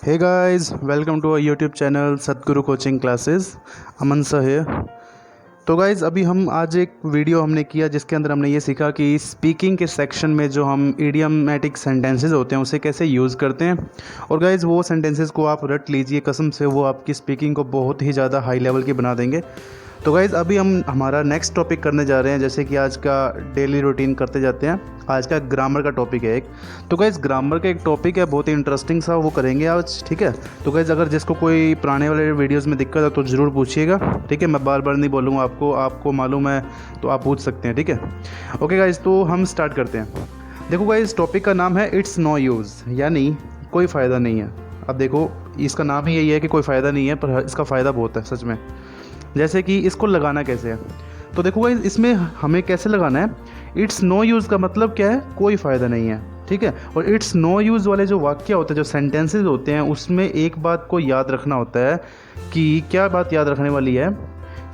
Hey guys, welcome to our YouTube channel Satguru coaching classes. Aman sir है। तो guys, अभी हम आज एक वीडियो हमने किया जिसके अंदर हमने ये सीखा कि स्पीकिंग के सेक्शन में जो हम इडियमेटिक सेंटेंसेस होते हैं उसे कैसे यूज़ करते हैं। और गाइस, वो सेंटेंसेस को आप रट लीजिए, कसम से वो आपकी स्पीकिंग को बहुत ही ज़्यादा हाई लेवल की बना देंगे। तो गाइज़, अभी हम हमारा नेक्स्ट टॉपिक करने जा रहे हैं। जैसे कि आज का डेली रूटीन करते जाते हैं, आज का ग्रामर का टॉपिक है एक। तो गाइज़, ग्रामर का एक टॉपिक है बहुत ही इंटरेस्टिंग सा, वो करेंगे आज, ठीक है। तो गाइज़, अगर जिसको कोई पुराने वाले वीडियोस में दिक्कत है तो ज़रूर पूछिएगा, ठीक है। मैं बार बार नहीं बोलूँगा, आपको मालूम है तो आप पूछ सकते हैं, ठीक है। ओके गाइज़, तो हम स्टार्ट करते हैं। देखो गाइज़, टॉपिक का नाम है इट्स नो यूज़, यानी कोई फ़ायदा नहीं है। अब देखो, इसका नाम ही यही है कि कोई फ़ायदा नहीं है, पर इसका फ़ायदा बहुत है सच में। जैसे कि इसको लगाना कैसे है, तो देखो गाइस, इसमें हमें कैसे लगाना है। इट्स नो यूज़ का मतलब क्या है, कोई फ़ायदा नहीं है, ठीक है। और इट्स नो यूज़ वाले जो वाक्य होते हैं, जो सेंटेंसेस होते हैं, उसमें एक बात को याद रखना होता है कि क्या बात याद रखने वाली है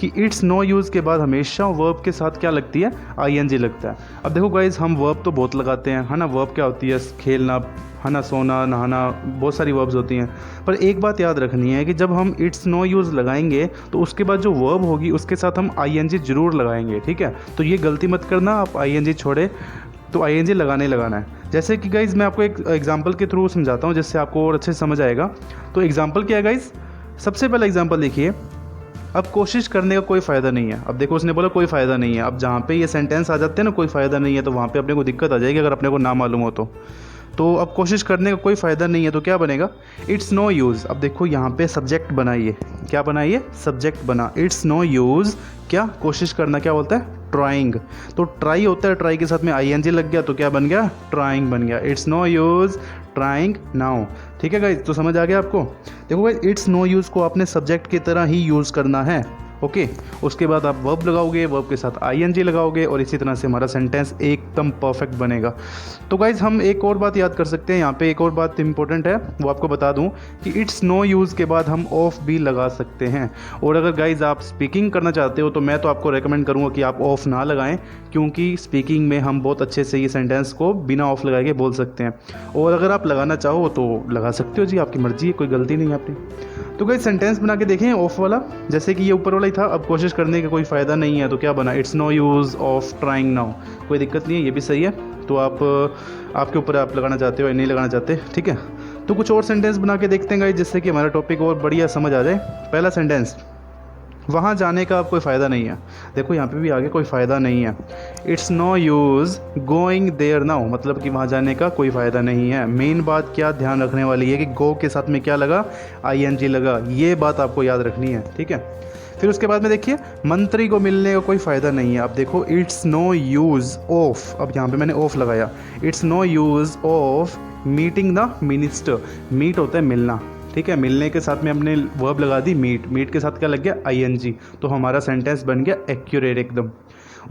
कि इट्स नो यूज़ के बाद हमेशा वर्ब के साथ क्या लगती है, आईएनजी लगता है। अब देखो गाइज, हम वर्ब तो बहुत लगाते हैं, है ना। वर्ब क्या होती है, खेलना, है ना, सोना, नहाना, बहुत सारी वर्ब्स होती हैं। पर एक बात याद रखनी है कि जब हम इट्स नो यूज़ लगाएंगे तो उसके बाद जो वर्ब होगी उसके साथ हम आईएनजी ज़रूर लगाएंगे, ठीक है। तो ये गलती मत करना, आप आईएनजी छोड़े तो आईएनजी लगाना है। जैसे कि गाइज़, मैं आपको एक एग्जाम्पल के थ्रू समझाता हूँ जिससे आपको और अच्छे से समझ आएगा। तो एग्जाम्पल क्या है गाइज़, सबसे पहला एग्जाम्पल देखिए। अब कोशिश करने का कोई फ़ायदा नहीं है। अब देखो, उसने बोला कोई फ़ायदा नहीं है। अब जहाँ पे ये सेंटेंस आ जाते हैं ना, कोई फ़ायदा नहीं है, तो वहाँ पे अपने को दिक्कत आ जाएगी अगर अपने को ना मालूम हो तो अब कोशिश करने का कोई फ़ायदा नहीं है तो क्या बनेगा, इट्स नो यूज़। अब देखो, यहाँ पे सब्जेक्ट बनाइए, क्या बनाइए, सब्जेक्ट बना। इट्स नो यूज़, क्या कोशिश करना, क्या बोलता है, ट्राइंग। तो ट्राई होता है, ट्राई के साथ में आईएनजी लग गया तो क्या बन गया, ट्राइंग बन गया। It's no use trying now, ठीक है गाइज। तो समझ आ गया आपको। देखो गाइज, इट्स नो यूज़ को आपने सब्जेक्ट की तरह ही यूज़ करना है, ओके। उसके बाद आप वर्ब लगाओगे, वर्ब के साथ आईएनजी लगाओगे, और इसी तरह से हमारा सेंटेंस एकदम परफेक्ट बनेगा। तो गाइज, हम एक और बात याद कर सकते हैं यहाँ पे। एक और बात इंपॉर्टेंट है, वो आपको बता दूं कि इट्स नो यूज़ के बाद हम ऑफ भी लगा सकते हैं। और अगर गाइज आप स्पीकिंग करना चाहते हो तो मैं तो आपको रेकमेंड करूँगा कि आप ऑफ ना लगाएं, क्योंकि स्पीकिंग में हम बहुत अच्छे से ये सेंटेंस को बिना ऑफ लगाए के बोल सकते हैं। और अगर आप लगाना चाहो तो लगा सकते हो जी, आपकी मर्जी है, कोई गलती नहीं है आपकी। तो गाइज, सेंटेंस बना के देखें ऑफ वाला, जैसे कि ये ऊपर वाला ही था। अब कोशिश करने का कोई फ़ायदा नहीं है तो क्या बना, it's no use of trying now. कोई दिक्कत नहीं है, ये भी सही है। तो आपके ऊपर, आप लगाना चाहते हो या नहीं लगाना चाहते, ठीक है। तो कुछ और सेंटेंस बना के देखते हैं गाइज, जिससे कि हमारा टॉपिक और बढ़िया समझ आ जाए। पहला सेंटेंस, वहाँ जाने का अब कोई फ़ायदा नहीं है। देखो, यहाँ पे भी आगे कोई फ़ायदा नहीं है। It's no use going there now, मतलब कि वहाँ जाने का कोई फ़ायदा नहीं है। मेन बात क्या ध्यान रखने वाली है कि गो के साथ में क्या लगा, आईएनजी लगा। ये बात आपको याद रखनी है, ठीक है। फिर उसके बाद में देखिए, मंत्री को मिलने का कोई फ़ायदा नहीं है। अब देखो, इट्स नो यूज़ ऑफ, अब यहाँ पे मैंने ऑफ लगाया। It's no use of meeting the minister. Meet होता है मिलना, ठीक है। मिलने के साथ में हमने वर्ब लगा दी मीट, मीट के साथ क्या लग गया, आईएनजी। तो हमारा सेंटेंस बन गया एक्यूरेट एकदम।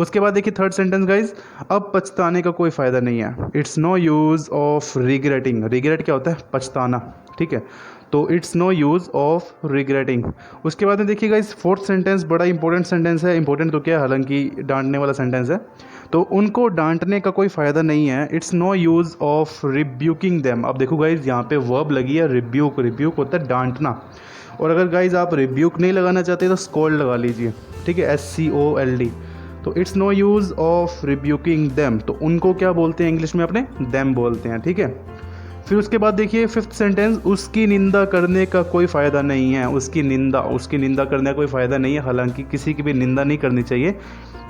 उसके बाद देखिए थर्ड सेंटेंस गाइज, अब पछताने का कोई फ़ायदा नहीं है। It's no use of regretting. Regret क्या होता है, पछताना, ठीक है। तो it's no use of regretting. उसके बाद में देखिए गाइज, फोर्थ सेंटेंस बड़ा इंपॉर्टेंट सेंटेंस है। इंपॉर्टेंट तो क्या है, हालांकि डांटने वाला सेंटेंस है। तो उनको डांटने का कोई फ़ायदा नहीं है। It's no use of rebuking them. अब देखो गाइज, यहाँ पे वर्ब लगी है रिब्यूक। रिब्यूक होता है डांटना। और अगर गाइज आप रिब्यूक नहीं लगाना चाहते तो स्कोल्ड लगा लीजिए, ठीक है, SCOLD। तो it's no use of rebuking them, तो उनको क्या बोलते हैं इंग्लिश में, अपने देम बोलते हैं, ठीक है। फिर उसके बाद देखिए फिफ्थ सेंटेंस, उसकी निंदा करने का कोई फ़ायदा नहीं है। उसकी निंदा करने का कोई फ़ायदा नहीं है, हालांकि किसी की भी निंदा नहीं करनी चाहिए।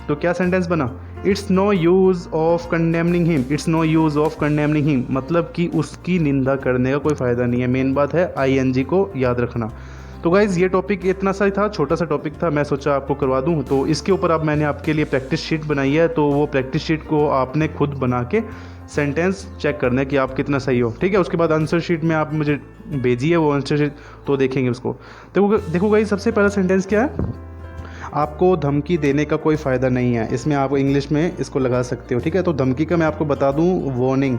तो क्या सेंटेंस बना, it's no use of condemning him. It's no use of condemning him, मतलब कि उसकी निंदा करने का कोई फ़ायदा नहीं है। मेन बात है आईएनजी को याद रखना। तो गाइज़, ये टॉपिक इतना सा ही था, छोटा सा टॉपिक था, मैं सोचा आपको करवा दूं। तो इसके ऊपर अब मैंने आपके लिए प्रैक्टिस शीट बनाई है, तो वो प्रैक्टिस शीट को आपने खुद बना के सेंटेंस चेक करना है कि आप कितना सही हो, ठीक है। उसके बाद आंसर शीट में आप मुझे भेजिए वो आंसर शीट, तो देखेंगे उसको। देखो गाइज़, सबसे पहला सेंटेंस क्या है, आपको धमकी देने का कोई फ़ायदा नहीं है। इसमें आप इंग्लिश में इसको लगा सकते हो, ठीक है। तो धमकी का मैं आपको बता दूं, वार्निंग,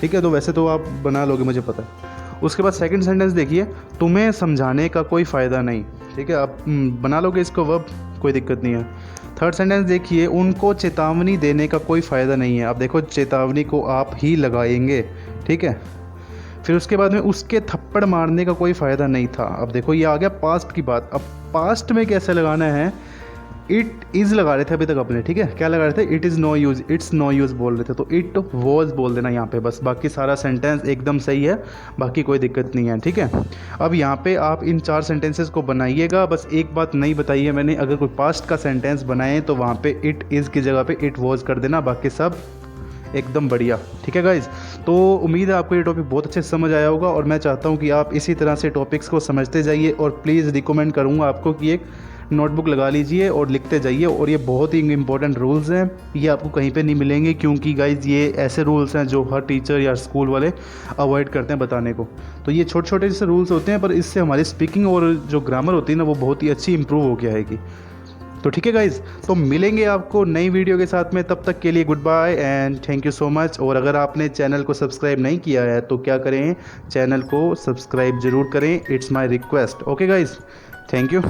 ठीक है। तो वैसे तो आप बना लोगे, मुझे पता है। उसके बाद सेकंड सेंटेंस देखिए, तुम्हें समझाने का कोई फ़ायदा नहीं, ठीक है। आप बना लोगे इसको वर्ब, कोई दिक्कत नहीं है। थर्ड सेंटेंस देखिए, उनको चेतावनी देने का कोई फ़ायदा नहीं है। अब देखो, चेतावनी को आप ही लगाएंगे, ठीक है। फिर उसके बाद में उसके थप्पड़ मारने का कोई फ़ायदा नहीं था। अब देखो ये आ गया पास्ट की बात। अब पास्ट में कैसे लगाना है, इट इज़ लगा रहे थे अभी तक अपने, ठीक है, क्या लगा रहे थे, it is no use, it's no use बोल रहे थे, तो इट वॉज बोल देना यहाँ पे बस, बाकी सारा सेंटेंस एकदम सही है, बाकी कोई दिक्कत नहीं है, ठीक है। अब यहाँ पे आप इन 4 सेंटेंसेस को बनाइएगा। बस एक बात नहीं बताई है मैंने, अगर कोई पास्ट का सेंटेंस बनाए तो वहाँ पे इट इज़ की जगह पे इट वॉज कर देना, बाकी सब एकदम बढ़िया, ठीक है गाइज़। तो उम्मीद है आपको ये टॉपिक बहुत अच्छे से समझ आया होगा, और मैं चाहता हूँ कि आप इसी तरह से टॉपिक्स को समझते जाइए, और प्लीज़ रिकमेंड करूँगा आपको कि एक नोटबुक लगा लीजिए और लिखते जाइए। और ये बहुत ही इंपॉर्टेंट रूल्स हैं, ये आपको कहीं पे नहीं मिलेंगे, क्योंकि गाइज़ ये ऐसे रूल्स हैं जो हर टीचर या स्कूल वाले अवॉइड करते हैं बताने को। तो ये छोटे छोटे जैसे रूल्स होते हैं, पर इससे हमारी स्पीकिंग और जो ग्रामर होती है ना, वो बहुत ही अच्छी इंप्रूव हो के आएगी। तो ठीक है गाइज़, तो मिलेंगे आपको नई वीडियो के साथ में, तब तक के लिए goodbye and thank you so much. और अगर आपने चैनल को सब्सक्राइब नहीं किया है तो क्या करें, चैनल को सब्सक्राइब ज़रूर करें, it's my request. Okay guys, thank you.